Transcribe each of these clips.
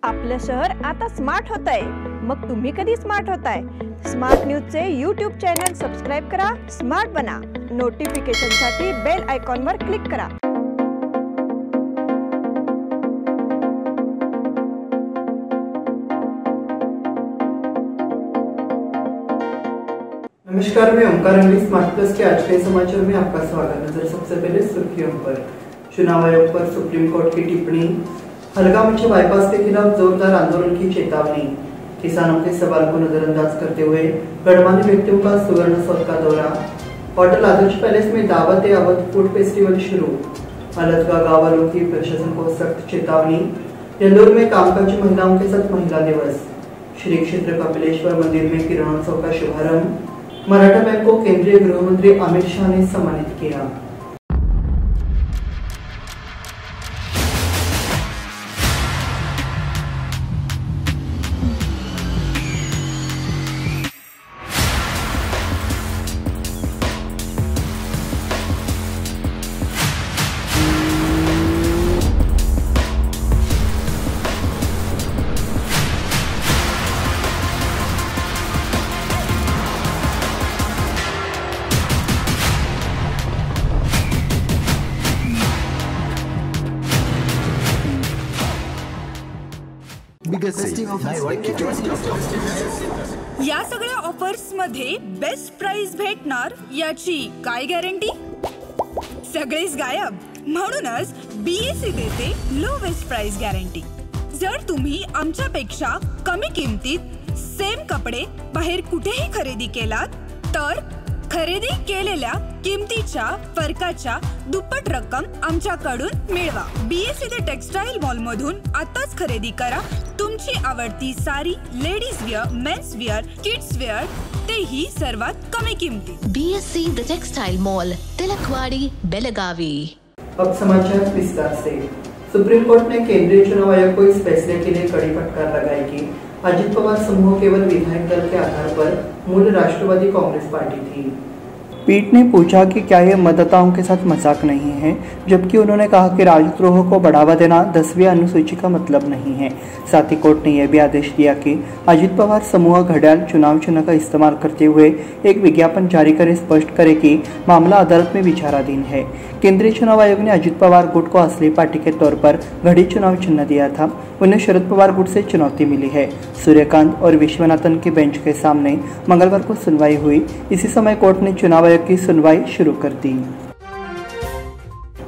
आपलं शहर आता स्मार्ट होत आहे। मग तुम्ही कधी स्मार्ट होताय? स्मार्ट न्यूजचे यूट्यूब चॅनल सबस्क्राइब करा, स्मार्ट बना। नोटिफिकेशनसाठी बेल आयकॉनवर क्लिक करा। नमस्कार, मैं ओमकार अंगली स्मार्ट प्लस के आज के समाचार में आपका स्वागत है। सबसे पहले सुर्खियों पर। चुनाव आयोग पर सुप्रीम कोर्ट की टिप्पणी, हलगा-मच्छी बाईपास के खिलाफ जोरदार आंदोलन की चेतावनी, किसानों के सवाल को नजरअंदाज करते हुए गणमान्य व्यक्तियों का सुवर्ण सौध का दौरा, होटल आदर्श पैलेस में दावत-ए-अवध फूड फेस्टिवल शुरू, अलतगा गांव वालों की प्रशासन को सख्त चेतावनी, इंदौर में कामकाजी महिलाओं के साथ महिला दिवस, श्री क्षेत्र कपिलेश्वर मंदिर में किरणोत्सव का शुभारंभ, मराठा बैंक को केंद्रीय गृह मंत्री अमित शाह ने सम्मानित किया। या सगळ्या ऑफर्स मध्ये बेस्ट प्राइस भेटणार याची काय गॅरंटी? सगळेच गायब। म्हणूनच बीएससी देते लोवेस्ट प्राइस गॅरंटी। जर तुम्ही आमच्यापेक्षा कमी किमतीत सेम कपडे बाहेर कुठेही खरेदी केलात तर खरेदी केलेल्या किमतीच्या फरकाच्या दुप्पट रक्कम आमच्याकडून मिळवा। बीएससी द टेक्सटाइल मॉल मधून आताच खरेदी करा तुमची आवडती sari, ladies wear, men's wear, kids wear, तेही सर्वात कमी किमतीत। BSC the textile mall, Tilakwadi, Belagavi. अब समाचार विस्तार से। सुप्रीम कोर्ट ने केंद्रीय चुनाव आयोग को इस फैसले के लिए कड़ी फटकार लगाई कि अजित पवार समूह केवल विधायक दल के आधार पर मूल राष्ट्रवादी कांग्रेस पार्टी थी। पीठ ने पूछा कि क्या यह मतदाताओं के साथ मजाक नहीं है, जबकि उन्होंने कहा कि राजद्रोह को बढ़ावा देना 10वीं अनुसूची का मतलब नहीं है। साथ ही कोर्ट ने यह भी आदेश दिया कि अजित पवार समूह घड़ियाल चुनाव चिन्ह का इस्तेमाल करते हुए एक विज्ञापन जारी कर स्पष्ट करे कि मामला अदालत में विचाराधीन है। केंद्रीय चुनाव आयोग ने अजित पवार गुट को असली पार्टी के तौर पर घड़ी चुनाव चिन्ह दिया था। उन्हें शरद पवार गुट से चुनौती मिली है। सूर्यकांत और विश्वनाथन की बेंच के सामने मंगलवार को सुनवाई हुई। इसी समय कोर्ट ने चुनाव आयोग की सुनवाई शुरू कर दी।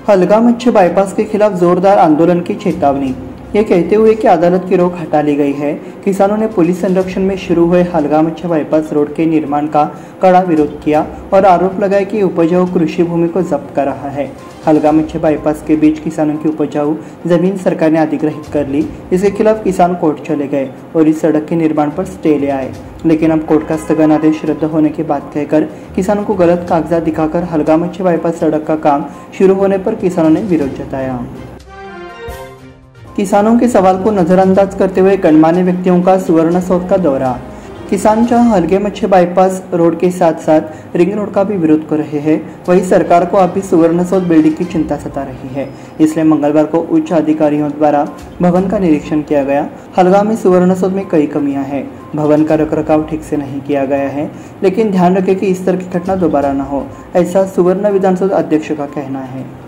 हलगा-मच्छी बाईपास के खिलाफ जोरदार आंदोलन की चेतावनी, ये कहते हुए कि अदालत की रोक हटा ली गई है। किसानों ने पुलिस संरक्षण में शुरू हुए हलगा-मच्छी बाईपास रोड के निर्माण का कड़ा विरोध किया और आरोप लगाया कि उपजाऊ कृषि भूमि को जब्त कर रहा है। हलगा-मच्छी बाईपास के बीच किसानों की उपजाऊ जमीन सरकार ने अधिग्रहित कर ली। इसके खिलाफ किसान कोर्ट चले गए और इस सड़क के निर्माण पर स्टे ले आए, लेकिन अब कोर्ट का स्थगन आदेश रद्द होने की बात कहकर किसानों को गलत कागजात दिखाकर हलगा-मच्छी बाईपास सड़क का काम शुरू होने पर किसानों ने विरोध जताया। किसानों के सवाल को नजरअंदाज करते हुए गणमान्य व्यक्तियों का सुवर्ण सौध का दौरा। किसान जहां हलगे-मच्छी बाईपास रोड के साथ साथ रिंग रोड का भी विरोध कर रहे हैं, वहीं सरकार को अभी सुवर्ण सौध बिल्डिंग की चिंता सता रही है। इसलिए मंगलवार को उच्च अधिकारियों द्वारा भवन का निरीक्षण किया गया। हलगा में सुवर्ण सौध में कई कमियां हैं। भवन का रखरखाव ठीक से नहीं किया गया है, लेकिन ध्यान रखें कि इस तरह की घटना दोबारा न हो, ऐसा सुवर्ण विधानसभा अध्यक्ष का कहना है।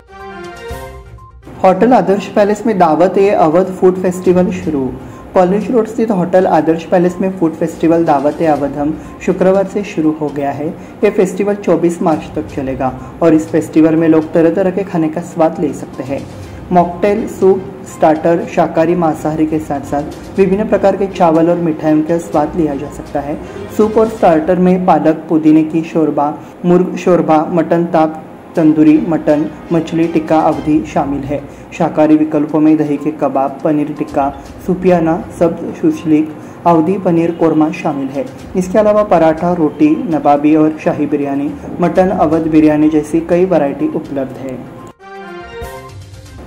होटल आदर्श पैलेस में दावत-ए-अवध फूड फेस्टिवल शुरू। कॉलेज रोड स्थित होटल आदर्श पैलेस में फूड फेस्टिवल दावत-ए-अवध शुक्रवार से शुरू हो गया है। ये फेस्टिवल 24 मार्च तक चलेगा और इस फेस्टिवल में लोग तरह तरह के खाने का स्वाद ले सकते हैं। मॉकटेल, सूप, स्टार्टर, शाकाहारी मांसाहारी के साथ साथ विभिन्न प्रकार के चावल और मिठाइयों का स्वाद लिया जा सकता है। सूप और स्टार्टर में पालक, पुदीने की शोरबा, मुर्ग शोरबा, मटन ताप, तंदूरी मटन, मछली टिक्का अवधि शामिल है। शाकाहारी विकल्पों में दही के कबाब, पनीर टिक्का, सुपियाना, सब्ज शुशलिक, अवधि पनीर कोरमा शामिल है। इसके अलावा पराठा, रोटी, नवाबी और शाही बिरयानी, मटन अवध बिरयानी जैसी कई वैरायटी उपलब्ध है।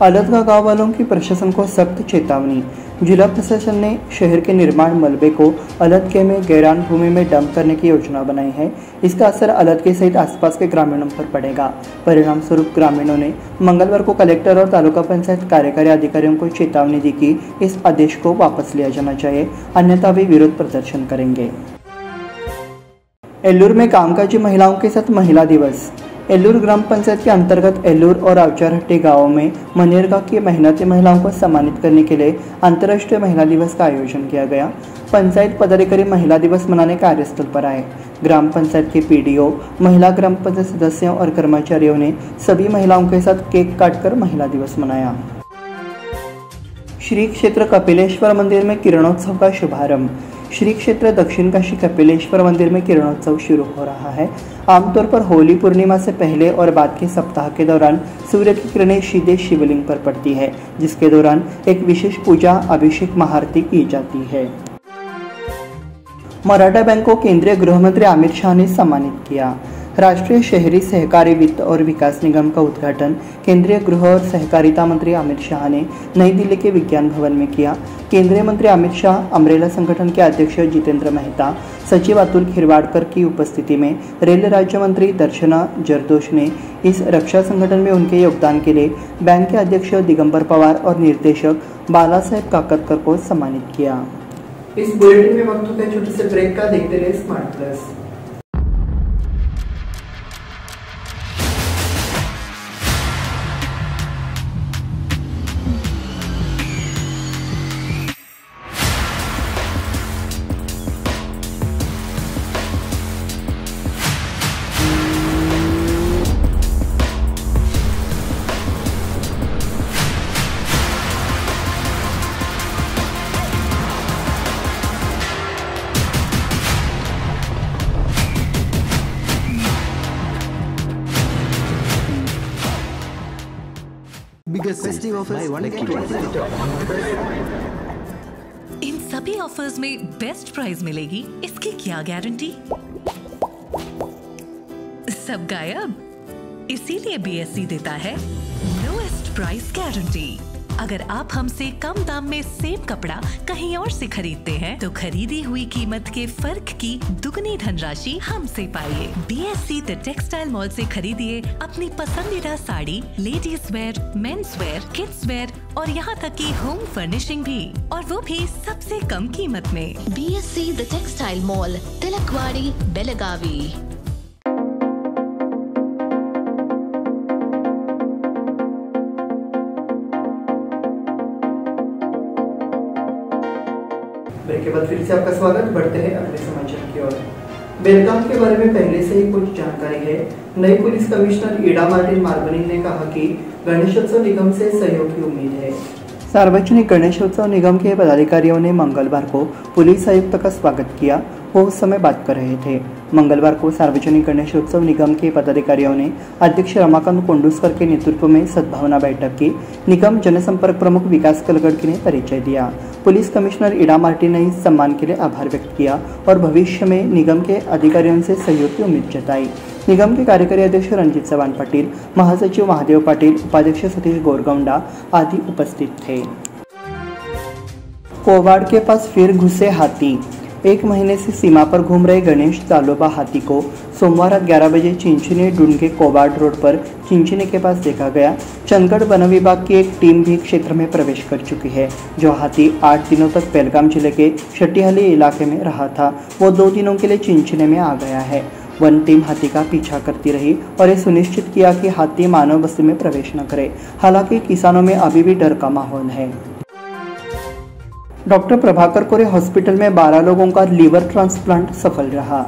अलतगा गांव वालों की प्रशासन को सख्त चेतावनी, जिला प्रशासन ने शहर के निर्माण मलबे को अलदके में गैरान भूमि में डंप करने की योजना बनाई है। इसका असर अलदके सहित आसपास के ग्रामीणों पर पड़ेगा। परिणाम स्वरूप ग्रामीणों ने मंगलवार को कलेक्टर और तालुका पंचायत कार्यकारी अधिकारियों को चेतावनी दी कि इस आदेश को वापस लिया जाना चाहिए, अन्यथा वे विरोध प्रदर्शन करेंगे। एल्लूर में कामकाजी महिलाओं के साथ महिला दिवस। एल्लूर ग्राम पंचायत के अंतर्गत एल्लूर और आवचारहट्टी गांवों में मनरेगा की मेहनती महिलाओं को सम्मानित करने के लिए अंतर्राष्ट्रीय महिला दिवस का आयोजन किया गया। पंचायत पदाधिकारी महिला दिवस मनाने कार्यस्थल पर आए। ग्राम पंचायत के पीडीओ, महिला ग्राम पंचायत सदस्यों और कर्मचारियों ने सभी महिलाओं के साथ केक काटकर महिला दिवस मनाया। श्री क्षेत्र कपिलेश्वर मंदिर में किरणोत्सव का शुभारंभ। श्री क्षेत्र दक्षिण काशी कपिलेश्वर मंदिर में किरणोत्सव शुरू हो रहा है। आमतौर पर होली पूर्णिमा से पहले और बाद के सप्ताह के दौरान सूर्य की किरणें सीधे शिवलिंग पर पड़ती है, जिसके दौरान एक विशेष पूजा, अभिषेक, महाआरती की जाती है। मराठा बैंक को केंद्रीय गृह मंत्री अमित शाह ने सम्मानित किया। राष्ट्रीय शहरी सहकारी वित्त और विकास निगम का उद्घाटन केंद्रीय गृह और सहकारिता मंत्री अमित शाह ने नई दिल्ली के विज्ञान भवन में किया। केंद्रीय मंत्री अमित शाह, अमरेला संगठन के अध्यक्ष जितेंद्र मेहता, सचिव अतुल खिरवाड़कर की उपस्थिति में रेल राज्य मंत्री दर्शना जरदोश ने इस रक्षा संगठन में उनके योगदान के लिए बैंक के अध्यक्ष दिगंबर पवार और निर्देशक बाला साहेब काकतकर को सम्मानित किया। इस बुलेटिन में वक्त होता है छोटे से ब्रेक का। देखते रहिए स्मार्ट प्लस। इन सभी ऑफर्स में बेस्ट प्राइस मिलेगी, इसकी क्या गारंटी? सब गायब। इसीलिए बीएससी देता है लोएस्ट प्राइस गारंटी। अगर आप हमसे कम दाम में सेम कपड़ा कहीं और से खरीदते हैं तो खरीदी हुई कीमत के फर्क की दुगनी धनराशि हमसे पाइए। बीएससी द टेक्सटाइल मॉल से खरीदिए अपनी पसंदीदा sari, ladies wear, men's wear, kids where और यहाँ तक की होम फर्निशिंग भी, और वो भी सबसे कम कीमत में। BSC the textile mall, Tilakwadi, Belagavi. Break के बाद फिर से आपका स्वागत। बढ़ते हैं अगले समाचार की ओर। बेलगाम के बारे में पहले से ही कुछ जानकारी है। नई पुलिस कमिश्नर इडा मार्टिन मार्बनी ने कहा कि गणेशोत्सव निगम से सहयोग की उम्मीद है। सार्वजनिक गणेशोत्सव निगम के पदाधिकारियों ने मंगलवार को पुलिस आयुक्त का स्वागत किया। वो उस समय बात कर रहे थे। मंगलवार को सार्वजनिक गणेशोत्सव निगम के पदाधिकारियों ने अध्यक्ष रमाकांत कोंडुस्कर के नेतृत्व में सद्भावना बैठक की। निगम जनसंपर्क प्रमुख विकास कलगड़की ने परिचय दिया। पुलिस कमिश्नर इडा मार्टिन ने इस सम्मान के लिए आभार व्यक्त किया और भविष्य में निगम के अधिकारियों से सहयोग की उम्मीद जताई। निगम के कार्यकारी अध्यक्ष रंजीत चव्हाण पाटिल, महासचिव महादेव पाटिल, उपाध्यक्ष सतीश गोरगौंडा आदि उपस्थित थे। कोवाड़ के पास फिर घुसे हाथी। एक महीने से सीमा पर घूम रहे गणेश तालोबा हाथी को सोमवार रात 11 बजे चिंचने डूंगे कोवाड़ रोड पर चिंचने के पास देखा गया। चंदगढ़ वन विभाग की एक टीम भी क्षेत्र में प्रवेश कर चुकी है। जो हाथी 8 दिनों तक बेलगाम जिले के शटिहाली इलाके में रहा था, वो 2 दिनों के लिए चिंचने में आ गया है। वन टीम हाथी का पीछा करती रही और ये सुनिश्चित किया कि हाथी मानव बस्ती में प्रवेश न करे। हालांकि किसानों में अभी भी डर का माहौल है। डॉक्टर प्रभाकर कोरे हॉस्पिटल में 12 लोगों का लीवर ट्रांसप्लांट सफल रहा।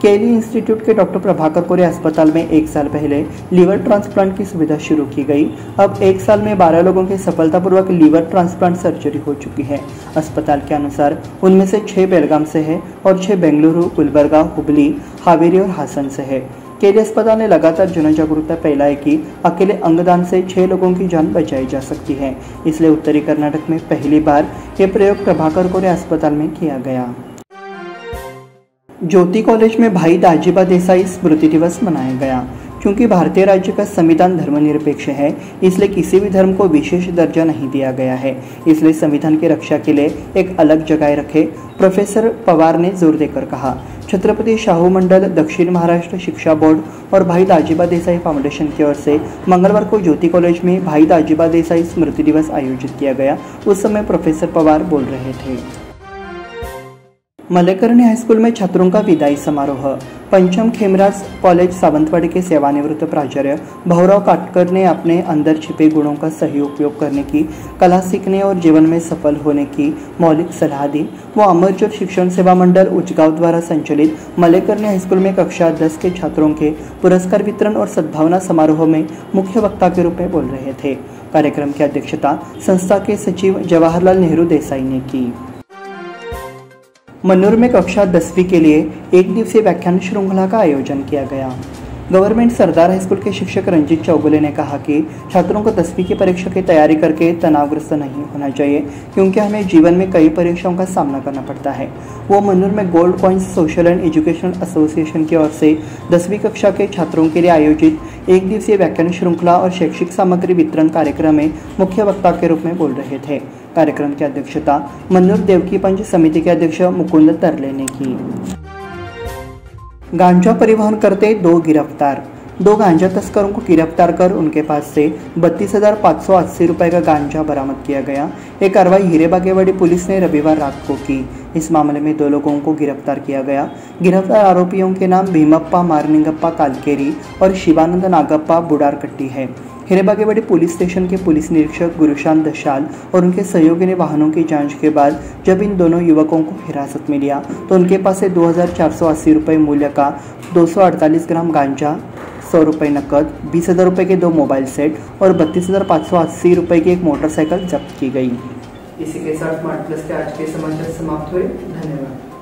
केली इंस्टीट्यूट के डॉक्टर प्रभाकर कोरे अस्पताल में 1 साल पहले लीवर ट्रांसप्लांट की सुविधा शुरू की गई। अब 1 साल में 12 लोगों की सफलतापूर्वक लीवर ट्रांसप्लांट सर्जरी हो चुकी है। अस्पताल के अनुसार उनमें से 6 बेलगाम से है और 6 बेंगलुरु, गुलबर्गा, हुबली, हावेरी और हासन से है। केली अस्पताल ने लगातार जन जागरूकता फैलाई कि अकेले अंगदान से 6 लोगों की जान बचाई जा सकती है। इसलिए उत्तरी कर्नाटक में पहली बार ये प्रयोग प्रभाकर कोरे अस्पताल में किया गया। ज्योति कॉलेज में भाई दाजीबा देसाई स्मृति दिवस मनाया गया। क्योंकि भारतीय राज्य का संविधान धर्मनिरपेक्ष है, इसलिए किसी भी धर्म को विशेष दर्जा नहीं दिया गया है, इसलिए संविधान की रक्षा के लिए एक अलग जगह रखे, प्रोफेसर पवार ने जोर देकर कहा। छत्रपति शाहू मंडल, दक्षिण महाराष्ट्र शिक्षा बोर्ड और भाई दाजीबा देसाई फाउंडेशन की ओर से मंगलवार को ज्योति कॉलेज में भाई दाजीबा देसाई स्मृति दिवस आयोजित किया गया। उस समय प्रोफेसर पवार बोल रहे थे। मलेकरणी हाईस्कूल में छात्रों का विदाई समारोह। पंचम खेमराज कॉलेज सावंतवाड़ी के सेवानिवृत्त प्राचार्य भाऊराव काटकर ने अपने अंदर छिपे गुणों का सही उपयोग करने की, कला सीखने और जीवन में सफल होने की मौलिक सलाह दी। वो अमरज्योत शिक्षण सेवा मंडल उचगांव द्वारा संचालित मलेकरणी हाईस्कूल में कक्षा 10 के छात्रों के पुरस्कार वितरण और सद्भावना समारोह में मुख्य वक्ता के रूप में बोल रहे थे। कार्यक्रम की अध्यक्षता संस्था के सचिव जवाहरलाल नेहरू देसाई ने की। मन्नूर में कक्षा 10वीं के लिए एक दिवसीय व्याख्यान श्रृंखला का आयोजन किया गया। गवर्नमेंट सरदार हाईस्कूल के शिक्षक रंजीत चौगुले ने कहा कि छात्रों को 10वीं की परीक्षा की तैयारी करके तनावग्रस्त नहीं होना चाहिए, क्योंकि हमें जीवन में कई परीक्षाओं का सामना करना पड़ता है। वो मन्नूर में gold coins social and educational association की ओर से 10वीं कक्षा के छात्रों के लिए आयोजित एक दिवसीय व्याख्यान श्रृंखला और शैक्षिक सामग्री वितरण कार्यक्रम में मुख्य वक्ता के रूप में बोल रहे थे। कार्यक्रम की अध्यक्षता मन्नूर देवकी पंच समिति के अध्यक्ष मुकुंद तरले ने की। गांजा परिवहन करते 2 गिरफ्तार। 2 गांजा तस्करों को गिरफ्तार कर उनके पास से 32,580 रुपए का गांजा बरामद किया गया। एक कार्रवाई हिरेबागेवाड़ी पुलिस ने रविवार रात को की। इस मामले में 2 लोगों को गिरफ्तार किया गया। गिरफ्तार आरोपियों के नाम भीमप्पा मारनिंगप्पा कालकेरी और शिवानंद नागप्पा बुडारकट्टी है। हिरेबागेवाड़ी पुलिस स्टेशन के पुलिस निरीक्षक गुरुशांत दशाल और उनके सहयोगी ने वाहनों की जांच के बाद जब इन दोनों युवकों को हिरासत में लिया तो उनके पास से 2,480 रुपये मूल्य का 248 ग्राम गांजा, 100 रुपये नकद, 20,000 रुपये के 2 मोबाइल सेट और 32,580 रुपये की एक मोटरसाइकिल जब्त की गई। इसी के साथ स्मार्ट प्लस के आज के समाचार समाप्त हुए। धन्यवाद।